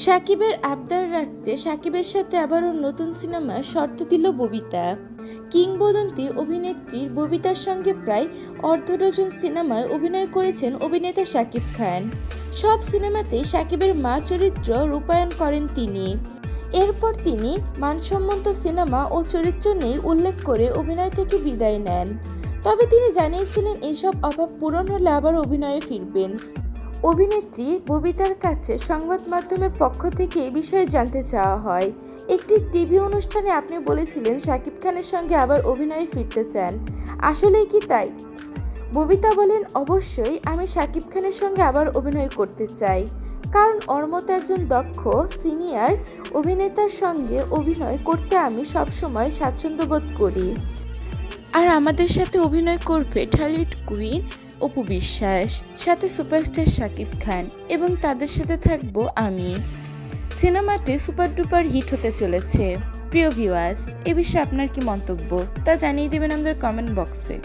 সাকিবের আবদার রাখতে সাকিবের সাথে আবারও নতুন সিনেমার শর্ত দিল ববিতা। কিংবদন্তি অভিনেত্রীর ববিতার সঙ্গে প্রায় অর্ধ ডজন সিনেমায় অভিনয় করেছেন অভিনেতা শাকিব খান। সব সিনেমাতেই সাকিবের মা চরিত্র রূপায়ণ করেন তিনি। এরপর তিনি মানসম্মত সিনেমা ও চরিত্র নেই উল্লেখ করে অভিনয় থেকে বিদায় নেন। তবে তিনি জানিয়েছিলেন এইসব অভাব পূরণ হলে আবার অভিনয়ে ফিরবেন। অভিনেত্রী ববিতার কাছে সংবাদ মাধ্যমের পক্ষ থেকে এ বিষয়ে জানতে চাওয়া হয়। একটি টিভি অনুষ্ঠানে আপনি বলেছিলেন শাকিব খানের সঙ্গে আবার অভিনয়ে ফিরতে চান, আসলেই কি তাই? ববিতা বলেন, অবশ্যই আমি শাকিব খানের সঙ্গে আবার অভিনয় করতে চাই, কারণ ওর মতো একজন দক্ষ সিনিয়র অভিনেতার সঙ্গে অভিনয় করতে আমি সবসময় স্বাচ্ছন্দ্য বোধ করি। আর আমাদের সাথে অভিনয় করবে ঢালিউড কুইন অপু বিশ্বাস, সাথে সুপারস্টার শাকিব খান এবং তাদের সাথে থাকবো আমি। সিনেমাটি সুপার ডুপার হিট হতে চলেছে। প্রিয় ভিউয়ার্স, এ বিষয়ে আপনার কি মন্তব্য তা জানিয়ে দেবেন আমাদের কমেন্ট বক্সে।